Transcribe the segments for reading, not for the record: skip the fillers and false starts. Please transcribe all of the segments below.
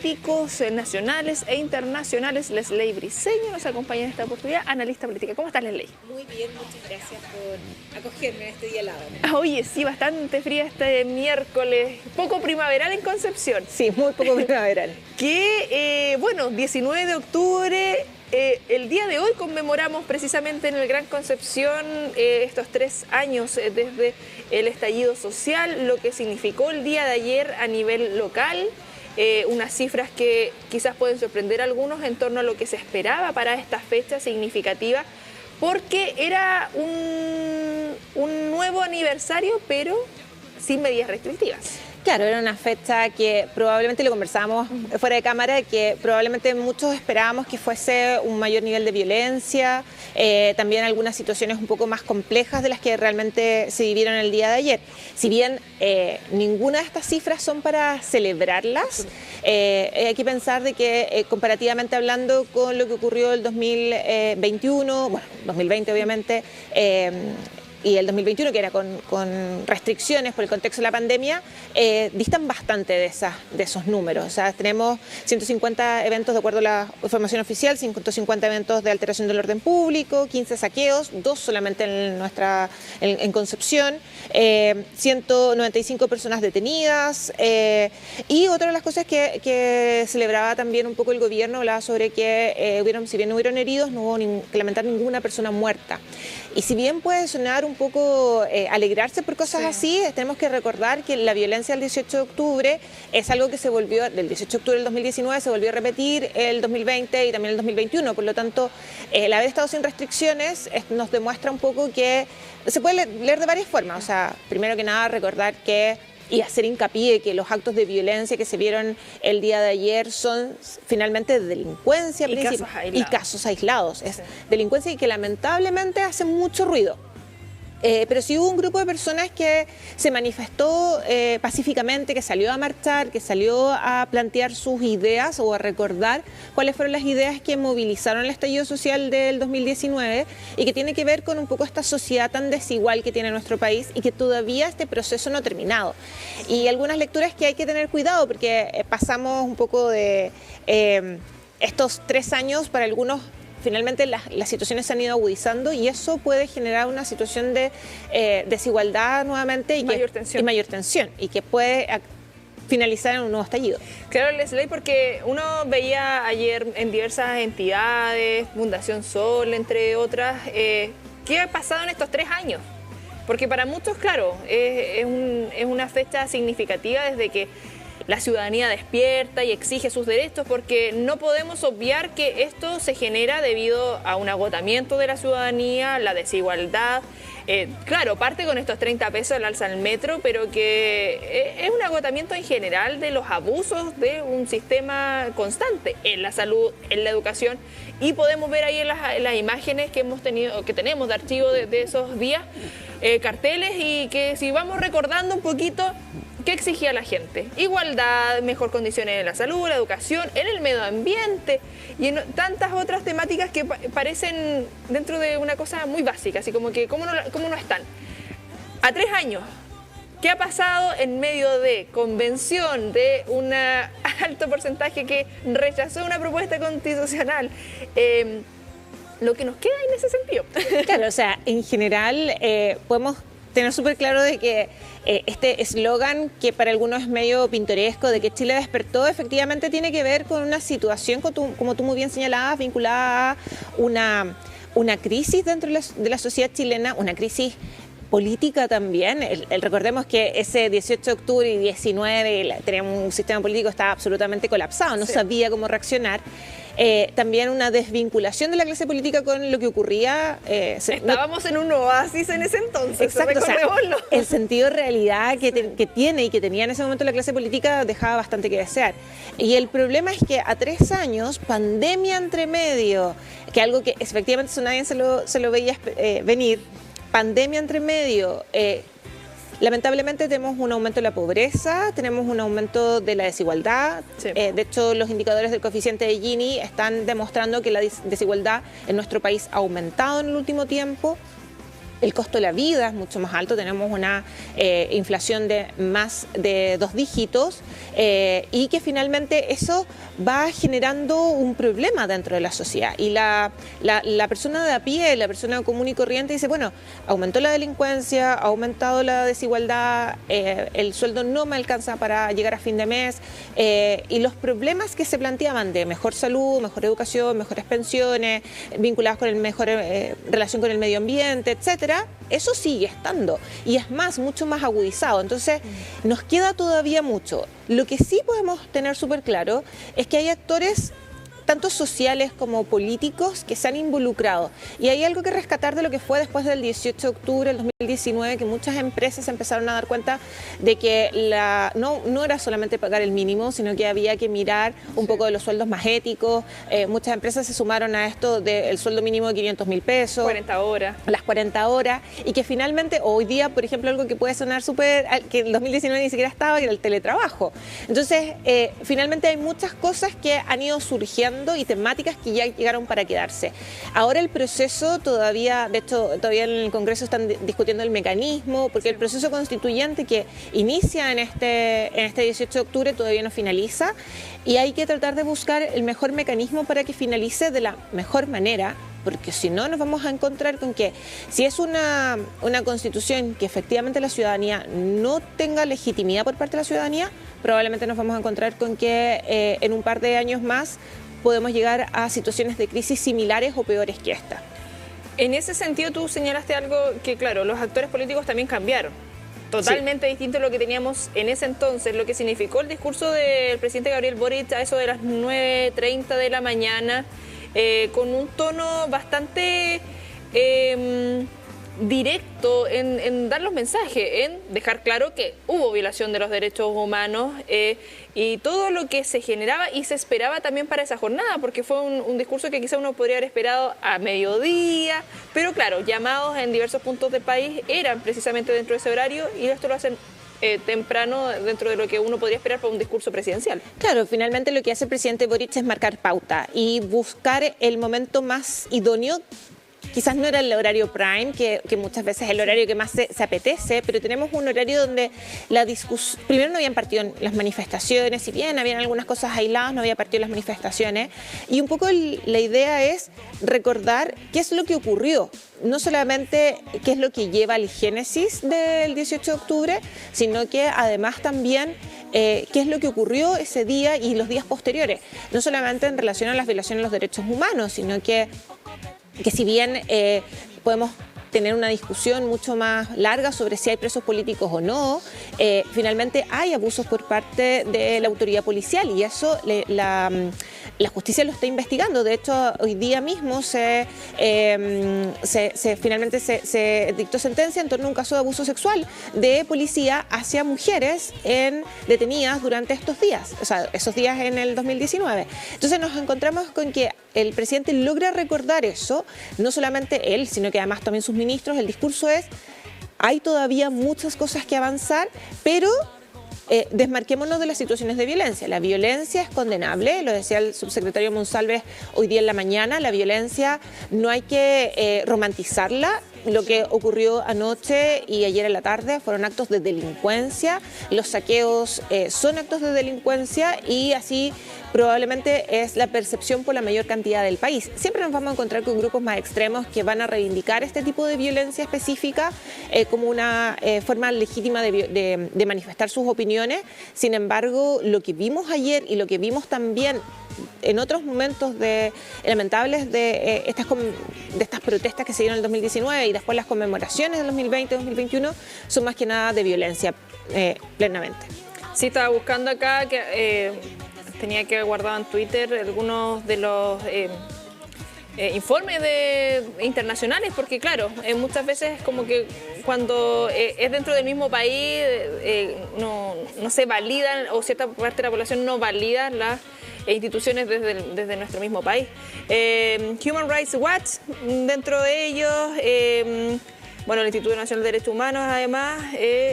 políticos nacionales e internacionales. Lesley Briceño nos acompaña en esta oportunidad, analista política. ¿Cómo estás, Lesley? Muy bien, muchas gracias por acogerme en este día helado. Oye, sí, bastante fría este miércoles, poco primaveral en Concepción. Sí, muy poco primaveral. Bueno, 19 de octubre, el día de hoy conmemoramos precisamente en el Gran Concepción estos 3 años desde el estallido social, lo que significó el día de ayer a nivel local. Unas cifras que quizás pueden sorprender a algunos en torno a lo que se esperaba para esta fecha significativa, porque era un nuevo aniversario, pero sin medidas restrictivas. Claro, era una fecha que probablemente, lo conversábamos fuera de cámara, que probablemente muchos esperábamos que fuese un mayor nivel de violencia, también algunas situaciones un poco más complejas de las que realmente se vivieron el día de ayer. Si bien ninguna de estas cifras son para celebrarlas, hay que pensar de que comparativamente hablando con lo que ocurrió el 2021, bueno, 2020 obviamente, y el 2021, que era con restricciones por el contexto de la pandemia, distan bastante de esos números. O sea, tenemos 150 eventos de acuerdo a la información oficial, 150 eventos de alteración del orden público, 15 saqueos, 2 solamente en Concepción, 195 personas detenidas, y otra de las cosas que celebraba también un poco el gobierno, hablaba sobre que si bien no hubieron heridos, no hubo que lamentar ninguna persona muerta. Y si bien puede sonar un poco alegrarse por cosas así, tenemos que recordar que la violencia del 18 de octubre es algo que se volvió, del 18 de octubre del 2019, se volvió a repetir el 2020 y también el 2021. Por lo tanto, el haber estado sin restricciones nos demuestra un poco que se puede leer de varias formas. O sea, primero que nada, recordar que y hacer hincapié que los actos de violencia que se vieron el día de ayer son finalmente de delincuencia y casos aislados. Es delincuencia y que lamentablemente hace mucho ruido. Pero sí hubo un grupo de personas que se manifestó pacíficamente, que salió a marchar, que salió a plantear sus ideas o a recordar cuáles fueron las ideas que movilizaron el estallido social del 2019 y que tiene que ver con un poco esta sociedad tan desigual que tiene nuestro país y que todavía este proceso no ha terminado. Y algunas lecturas que hay que tener cuidado porque pasamos un poco de estos 3 años para algunos. Finalmente las situaciones se han ido agudizando y eso puede generar una situación de desigualdad nuevamente y mayor tensión y que puede finalizar en un nuevo estallido. Claro, Lesley, porque uno veía ayer en diversas entidades, Fundación Sol, entre otras, ¿qué ha pasado en estos 3 años? Porque para muchos, claro, es una fecha significativa desde que la ciudadanía despierta y exige sus derechos, porque no podemos obviar que esto se genera debido a un agotamiento de la ciudadanía, la desigualdad. Claro, parte con estos 30 pesos el alza al metro, pero que es un agotamiento en general de los abusos de un sistema constante en la salud, en la educación, y podemos ver ahí en las imágenes que tenemos de archivo de esos días, carteles, y que si vamos recordando un poquito, ¿qué exigía la gente? Igualdad, mejor condiciones en la salud, la educación, en el medio ambiente y en tantas otras temáticas que parecen dentro de una cosa muy básica, así como que ¿cómo no están? A 3 años, ¿qué ha pasado en medio de convención de un alto porcentaje que rechazó una propuesta constitucional? Lo que nos queda en ese sentido. Claro, o sea, en general podemos tener súper claro de que este eslogan, que para algunos es medio pintoresco, de que Chile despertó, efectivamente tiene que ver con una situación, como tú muy bien señalabas, vinculada a una crisis dentro de la sociedad chilena, una crisis política también. Recordemos que ese 18 de octubre y 19 teníamos un sistema político que estaba absolutamente colapsado, no sabía cómo reaccionar. También una desvinculación de la clase política con lo que ocurría. Estábamos en un oasis en ese entonces. Exacto, o sea, el sentido de realidad que tiene y que tenía en ese momento la clase política dejaba bastante que desear. Y el problema es que a 3 años, pandemia entre medio, que algo que efectivamente eso nadie se lo veía venir, pandemia entre medio, lamentablemente tenemos un aumento de la pobreza, tenemos un aumento de la desigualdad. Sí. De hecho, los indicadores del coeficiente de Gini están demostrando que la desigualdad en nuestro país ha aumentado en el último tiempo. el costo de la vida es mucho más alto, tenemos una inflación de más de 2 dígitos y que finalmente eso va generando un problema dentro de la sociedad. Y la persona de a pie, la persona común y corriente dice, bueno, aumentó la delincuencia, ha aumentado la desigualdad, el sueldo no me alcanza para llegar a fin de mes y los problemas que se planteaban de mejor salud, mejor educación, mejores pensiones, vinculadas con el mejor relación con el medio ambiente, etcétera, eso sigue estando y es más, mucho más agudizado. Entonces, nos queda todavía mucho. Lo que sí podemos tener súper claro es que hay actores tanto sociales como políticos que se han involucrado. Y hay algo que rescatar de lo que fue después del 18 de octubre del 2019, que muchas empresas empezaron a dar cuenta de que no era solamente pagar el mínimo, sino que había que mirar un poco de los sueldos más éticos. Muchas empresas se sumaron a esto del sueldo mínimo de 500.000 pesos. 40 horas. Las 40 horas. Y que finalmente, hoy día, por ejemplo, algo que puede sonar súper, que en el 2019 ni siquiera estaba, que era el teletrabajo. Entonces, finalmente hay muchas cosas que han ido surgiendo y temáticas que ya llegaron para quedarse. Ahora el proceso todavía, de hecho, todavía en el Congreso están discutiendo el mecanismo, porque el proceso constituyente que inicia en este 18 de octubre todavía no finaliza y hay que tratar de buscar el mejor mecanismo para que finalice de la mejor manera, porque si no nos vamos a encontrar con que si es una constitución que efectivamente la ciudadanía no tenga legitimidad por parte de la ciudadanía, probablemente nos vamos a encontrar con que en un par de años más podemos llegar a situaciones de crisis similares o peores que esta. En ese sentido tú señalaste algo que, claro, los actores políticos también cambiaron. Totalmente distinto a lo que teníamos en ese entonces, lo que significó el discurso del presidente Gabriel Boric a eso de las 9:30 de la mañana, con un tono bastante directo en dar los mensajes, en dejar claro que hubo violación de los derechos humanos y todo lo que se generaba y se esperaba también para esa jornada, porque fue un discurso que quizá uno podría haber esperado a mediodía, pero claro, llamados en diversos puntos del país eran precisamente dentro de ese horario y esto lo hacen temprano dentro de lo que uno podría esperar para un discurso presidencial. Claro, finalmente lo que hace el presidente Boric es marcar pauta y buscar el momento más idóneo. Quizás no era el horario prime, que muchas veces es el horario que más se apetece, pero tenemos un horario donde la discusión, primero no habían partido las manifestaciones, si bien habían algunas cosas aisladas, no había partido las manifestaciones, y un poco la idea es recordar qué es lo que ocurrió, no solamente qué es lo que lleva al génesis del 18 de octubre, sino que además también qué es lo que ocurrió ese día y los días posteriores, no solamente en relación a las violaciones de los derechos humanos, sino que si bien podemos tener una discusión mucho más larga sobre si hay presos políticos o no, finalmente hay abusos por parte de la autoridad policial y eso la justicia lo está investigando. De hecho, hoy día mismo finalmente se dictó sentencia en torno a un caso de abuso sexual de policía hacia mujeres detenidas durante estos días, o sea, esos días en el 2019. Entonces nos encontramos con que el presidente logra recordar eso, no solamente él, sino que además también sus ministros. El discurso es, hay todavía muchas cosas que avanzar, pero desmarquémonos de las situaciones de violencia. La violencia es condenable, lo decía el subsecretario Monsalves hoy día en la mañana, la violencia no hay que romantizarla. Lo que ocurrió anoche y ayer en la tarde fueron actos de delincuencia, los saqueos son actos de delincuencia y así probablemente es la percepción por la mayor cantidad del país. Siempre nos vamos a encontrar con grupos más extremos que van a reivindicar este tipo de violencia específica como una forma legítima de manifestar sus opiniones. Sin embargo, lo que vimos ayer y lo que vimos también en otros momentos lamentables de estas protestas que se dieron en el 2019 y después las conmemoraciones del 2020 y 2021 son más que nada de violencia plenamente. Sí, estaba buscando acá que tenía que guardar en Twitter algunos de los informes internacionales, porque claro, muchas veces como que cuando es dentro del mismo país no se validan o cierta parte de la población no valida las instituciones desde nuestro mismo país. Human Rights Watch, dentro de ellos, bueno, el Instituto Nacional de Derechos Humanos además,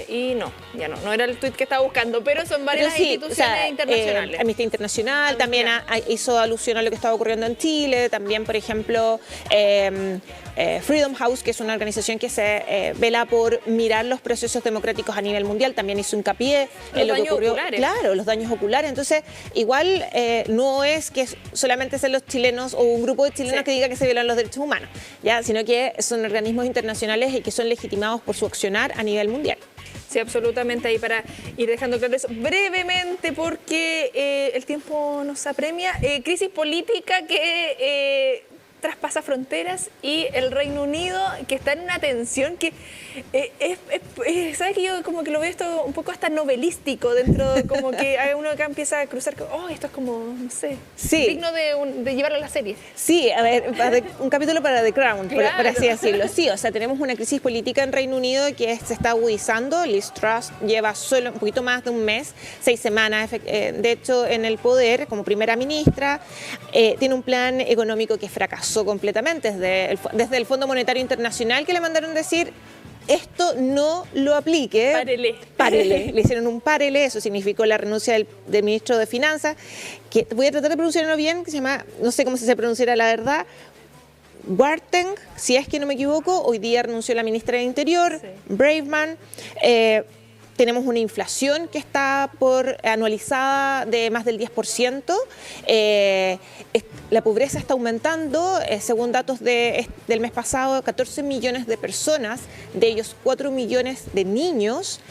y ya no era el tuit que estaba buscando, pero son varias las instituciones internacionales. Amnistía Internacional también hizo alusión a lo que estaba ocurriendo en Chile, también, por ejemplo, Freedom House, que es una organización que se vela por mirar los procesos democráticos a nivel mundial, también hizo hincapié en lo que ocurrió. Oculares. Claro, los daños oculares. Entonces, igual no es que solamente sean los chilenos o un grupo de chilenos que diga que se violan los derechos humanos, ¿ya? Sino que son organismos internacionales y que son legitimados por su accionar a nivel mundial. Sí, absolutamente. Ahí para ir dejando claro eso brevemente, porque el tiempo nos apremia. Crisis política que traspasa fronteras y el Reino Unido que está en una tensión que ¿sabes? Que yo como que lo veo esto un poco hasta novelístico dentro, como que hay uno acá empieza a cruzar, esto es como, no sé, digno de llevarlo a la serie. Sí, a ver, un capítulo para The Crown, claro, por así decirlo. Sí, o sea, tenemos una crisis política en Reino Unido que se está agudizando. Liz Truss lleva solo un poquito más de un mes, 6 semanas, de hecho, en el poder como primera ministra. Tiene un plan económico que fracasó completamente desde el Fondo Monetario Internacional, que le mandaron decir: esto no lo aplique. Párele. Le hicieron un párele, eso significó la renuncia del ministro de Finanzas, que voy a tratar de pronunciarlo bien, que se llama, no sé cómo se pronunciará la verdad, Warteng, si es que no me equivoco. Hoy día renunció la ministra del Interior, Braverman. Tenemos una inflación que está anualizada de más del 10%. La pobreza está aumentando. Según datos del mes pasado, 14 millones de personas, de ellos 4 millones de niños,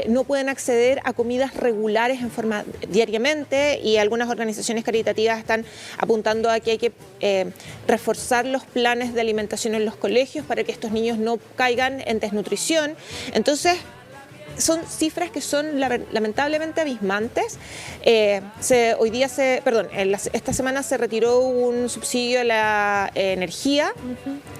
no pueden acceder a comidas regulares diariamente, y algunas organizaciones caritativas están apuntando a que hay que reforzar los planes de alimentación en los colegios para que estos niños no caigan en desnutrición. Entonces, son cifras que son lamentablemente abismantes. Esta semana se retiró un subsidio a la energía,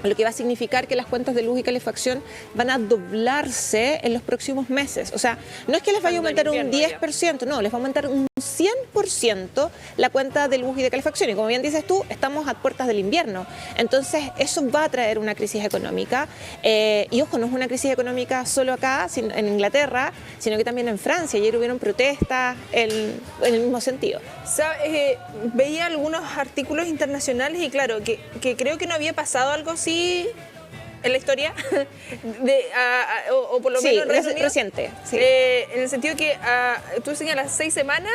lo que va a significar que las cuentas de luz y calefacción van a doblarse en los próximos meses. O sea, no es que les vaya a aumentar un 10%, no, les va a aumentar un 100% la cuenta de luz y de calefacción. Y como bien dices tú, estamos a puertas del invierno. Entonces, eso va a traer una crisis económica. Y ojo, no es una crisis económica solo acá, en Inglaterra, sino que también en Francia. Ayer hubieron protestas en el mismo sentido. Veía algunos artículos internacionales y claro, que creo que no había pasado algo así en la historia, o por lo menos en Reino Unido, reciente. Sí. En el sentido que tú señalas 6 semanas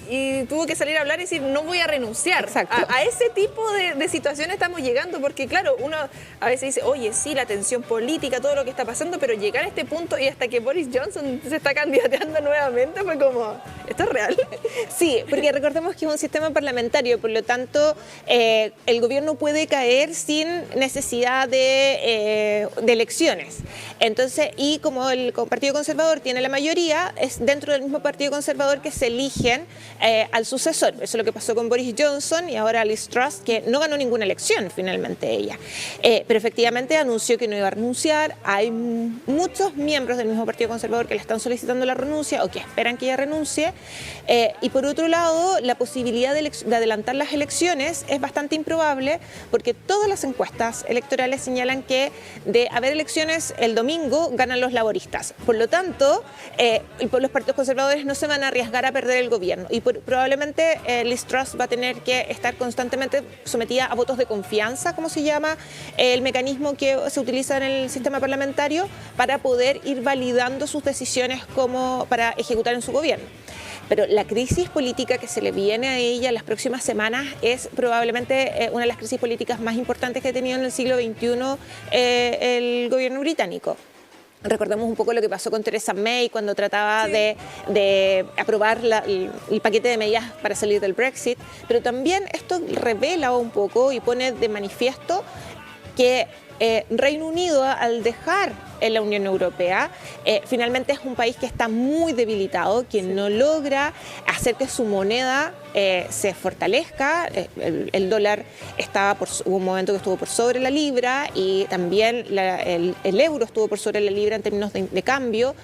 y tuvo que salir a hablar y decir: no voy a renunciar. Exacto. A ese tipo de situaciones estamos llegando, porque claro, uno a veces dice: oye, sí, la tensión política, todo lo que está pasando, pero llegar a este punto y hasta que Boris Johnson se está candidateando nuevamente fue como: ¿esto es real? Sí, porque recordemos que es un sistema parlamentario, por lo tanto el gobierno puede caer sin necesidad de elecciones. Entonces, y como el Partido Conservador tiene la mayoría, es dentro del mismo Partido Conservador que se eligen al sucesor. Eso es lo que pasó con Boris Johnson y ahora Liz Truss, que no ganó ninguna elección finalmente ella. Pero efectivamente anunció que no iba a renunciar. Hay muchos miembros del mismo Partido Conservador que le están solicitando la renuncia o que esperan que ella renuncie. Y por otro lado, la posibilidad de adelantar las elecciones es bastante improbable, porque todas las encuestas electorales señalan que de haber elecciones el domingo ganan los laboristas. Por lo tanto, los partidos conservadores no se van a arriesgar a perder el gobierno y probablemente Liz Truss va a tener que estar constantemente sometida a votos de confianza, como se llama el mecanismo que se utiliza en el sistema parlamentario, para poder ir validando sus decisiones como para ejecutar en su gobierno. Pero la crisis política que se le viene a ella en las próximas semanas es probablemente una de las crisis políticas más importantes que ha tenido en el siglo XXI el gobierno británico. Recordemos un poco lo que pasó con Theresa May cuando trataba de aprobar el paquete de medidas para salir del Brexit, pero también esto revela un poco y pone de manifiesto que Reino Unido, al dejar en la Unión Europea, finalmente es un país que está muy debilitado, que no logra hacer que su moneda se fortalezca. El dólar hubo un momento que estuvo por sobre la libra, y también el euro estuvo por sobre la libra en términos de cambio.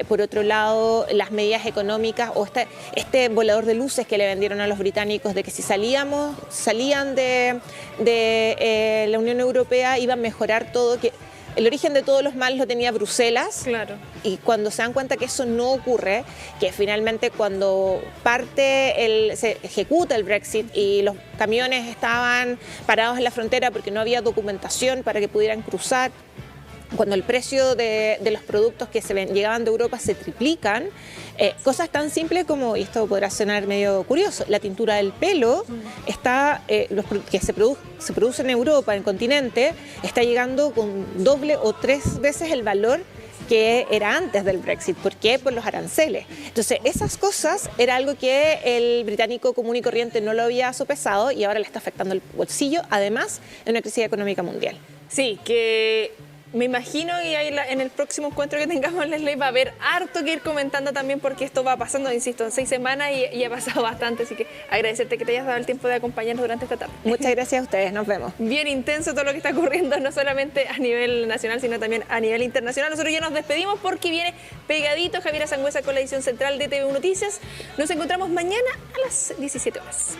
Por otro lado, las medidas económicas o este volador de luces que le vendieron a los británicos de que si salían de la Unión Europea iba a mejorar todo, que el origen de todos los males lo tenía Bruselas. Claro. Y cuando se dan cuenta que eso no ocurre, que finalmente cuando se ejecuta el Brexit y los camiones estaban parados en la frontera porque no había documentación para que pudieran cruzar, cuando el precio de los productos que llegaban de Europa se triplican, cosas tan simples como, y esto podrá sonar medio curioso, la tintura del pelo que se produce en Europa, en el continente, está llegando con 2 o 3 veces el valor que era antes del Brexit. ¿Por qué? Por los aranceles. Entonces, esas cosas era algo que el británico común y corriente no lo había sopesado y ahora le está afectando el bolsillo, además de una crisis económica mundial. Sí, que me imagino que ahí en el próximo encuentro que tengamos en Leslie va a haber harto que ir comentando también, porque esto va pasando, insisto, en 6 semanas y ha pasado bastante, así que agradecerte que te hayas dado el tiempo de acompañarnos durante esta tarde. Muchas gracias a ustedes, nos vemos. Bien intenso todo lo que está ocurriendo, no solamente a nivel nacional, sino también a nivel internacional. Nosotros ya nos despedimos porque viene pegadito Javiera Sangüesa con la edición central de TV Noticias. Nos encontramos mañana a las 17 horas.